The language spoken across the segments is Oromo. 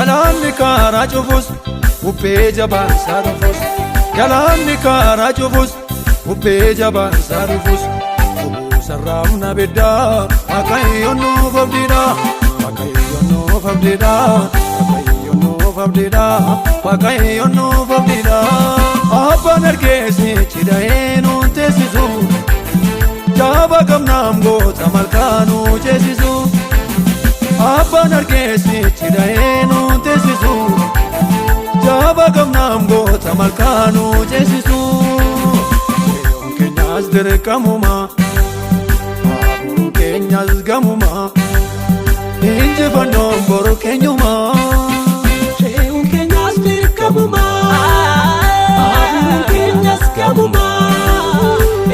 Galaanni karaa cufus bubbee jabaan isaa dhufus. Galaanni karaa cufus bubbee jabaan isaa dhufus. Sarraa humna biddaa Waaqayyoon nuuf abdiidha. Waaqayyoon nuuf abdiidha. Waaqayyoon nuuf abdiidha. Waaqayyoon nuuf abdiidha. Abbaan argeessi cidhee nuun teessisu. Jaaba gamnaam goota malkaa nuu ceesisu. Abbaan argeessi cidhee nuun teessisu. Jaaba gamnaam goota malkaa nuu ceesisu. Yeroon keenyas dirqamuma. Keenyas gamuma. Injifannoon boru keenyuma. Yeroon keenyas dirqamuma. Keenyas gamuma.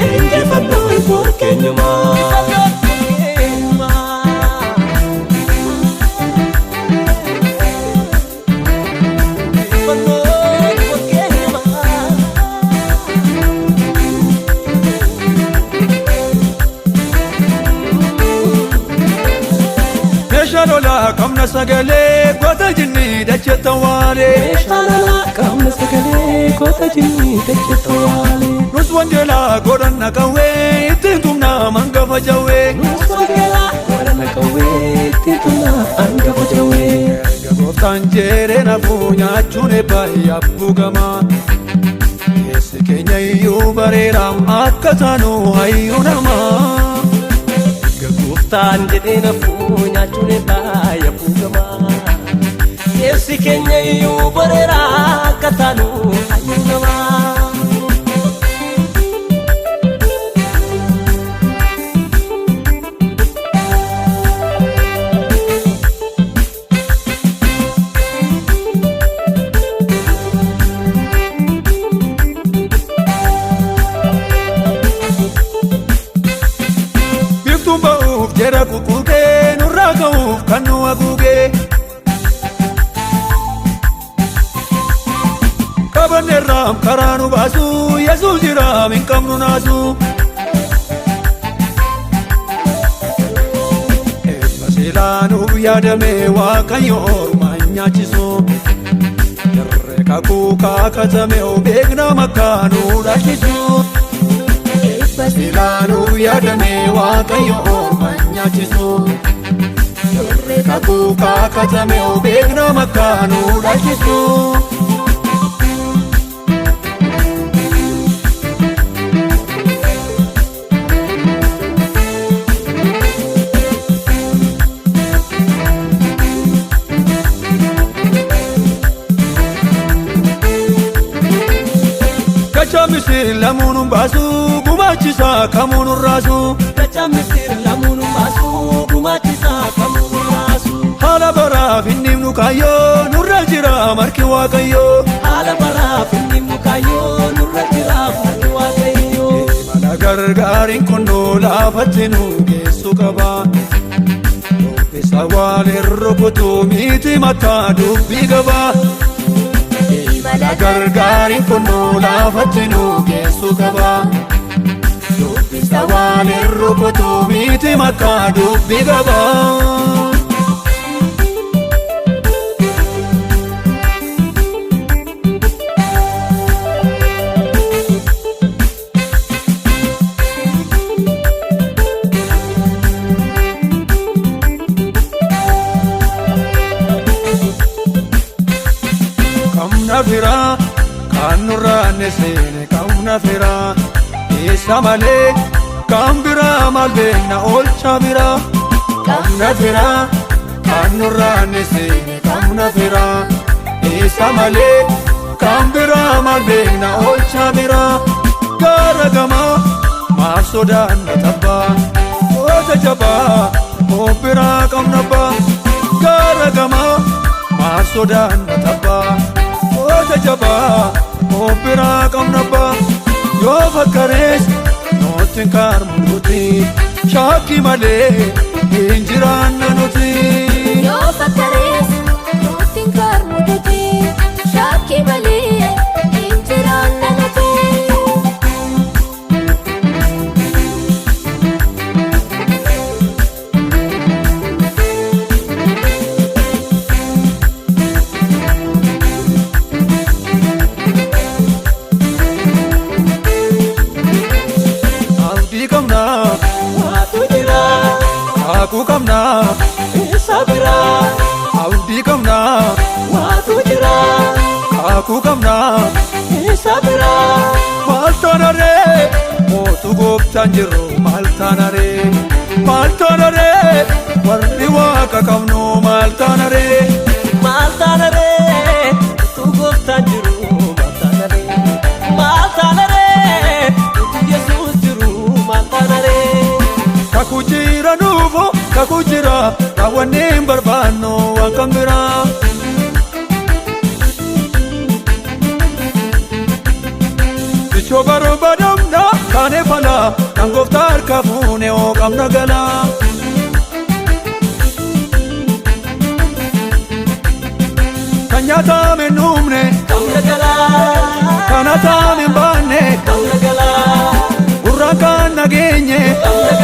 Injifannoon boru keenyuma. Lola kamna sagalee goota jinni dachetta waale. Lola kamna sagalee goota jinni dachetta waale. Nus wangeelaa godhanna qawwee ittiin tumna mangafa jawwee. Nus wangeelaa godhanna qawwee ittiin tumna mangafa jawwee. Gooftaan jeereen hafuu nyaachuun eebbaa yabbuu gamaa. Keessi keenya iyyuu bareedaam akka taanu hayyuu namaa. Gooftaan jedhee nafuu nyaachuun eebbaa yabbuu gamaa. Keessi keenya iyyuu bareeda akka taanu hayyuu namaa. Jera kukuge nurraa ga'uuf kan nu haguuge. Qabanneerraam karaa nu baasu Yesuus jiraam hin qabnu naasu. Eebba seelaa nuuf yaadame Waaqayyo ormaa hin nyaachisu. Jarree kakuu kaakatame beekna makkaa nu dhaalchisu. Eebba seelaa nuuf yaadame Waaqayyo ormaa hin nyaachisu. Jarree kakuu kaakatame beekna makkaa nu dhaalchisu. Gacha misir lamuun baasu gumaachisa kamuun raasu. Gacha misir lamuun baasu gumaachisa kamuun raasu. Haala baraaf hin dhimnu kaayyoo nurra jira marki Waaqayyoo. Haala baraaf hin dhimnu kaayyoo nurra jira marki Waaqayyoo. Imala gargaariin konnoo laafatti nu geessu qaba. Dubbisa waaleen rukutu miti makkaa dubbii qaba. Imala gargaariin konnoo laafatti nu geessu qaba. Dubbisa waaleen rukutu miti makkaa dubbii qaba. Kamna fira kan nurraa neseene kamna fira isa malee kan biraa maal beekna oolcha bira. Kamna fira kan nurraa neseene kamna fira isa malee kan biraa maal beekna oolcha bira. Gaara gamaa maaf sodaanna tabbaa goota jabaa of biraa qabna abbaa. Gaara gamaa maaf sodaanna tabbaa goota jabaa of biraa qabna abbaa. Yoo fakkarees nutti hin kaarmu nuti shaakkii malee hin jiraanna nuti. Yoo fakkarees nutti hin kaarmu nuti shaakkii malee hin jiraanna nuti. kaakuu qabna isa biraa abdii qabna waatu jira kaakuu qabna isa biraa maal taanaree mootu gooftaan jirru maal taanaree maal taanaree warri waaqa qabnu maal taanaree maal taanaree tu gooftaan jiru maal taanaree tu Yesuus jiru maal taanaree kakuu jira nuufo kakuu jira raawwannee hin barbaannu waan kan biraa bichoo barbaadamna kaane fala kan gooftaa harkaa fuune oo qabna galaa kan nyaataame hin dhumne qabna galaa kan hataame hin baanne qabna galaa gurraan kan nageenye qabna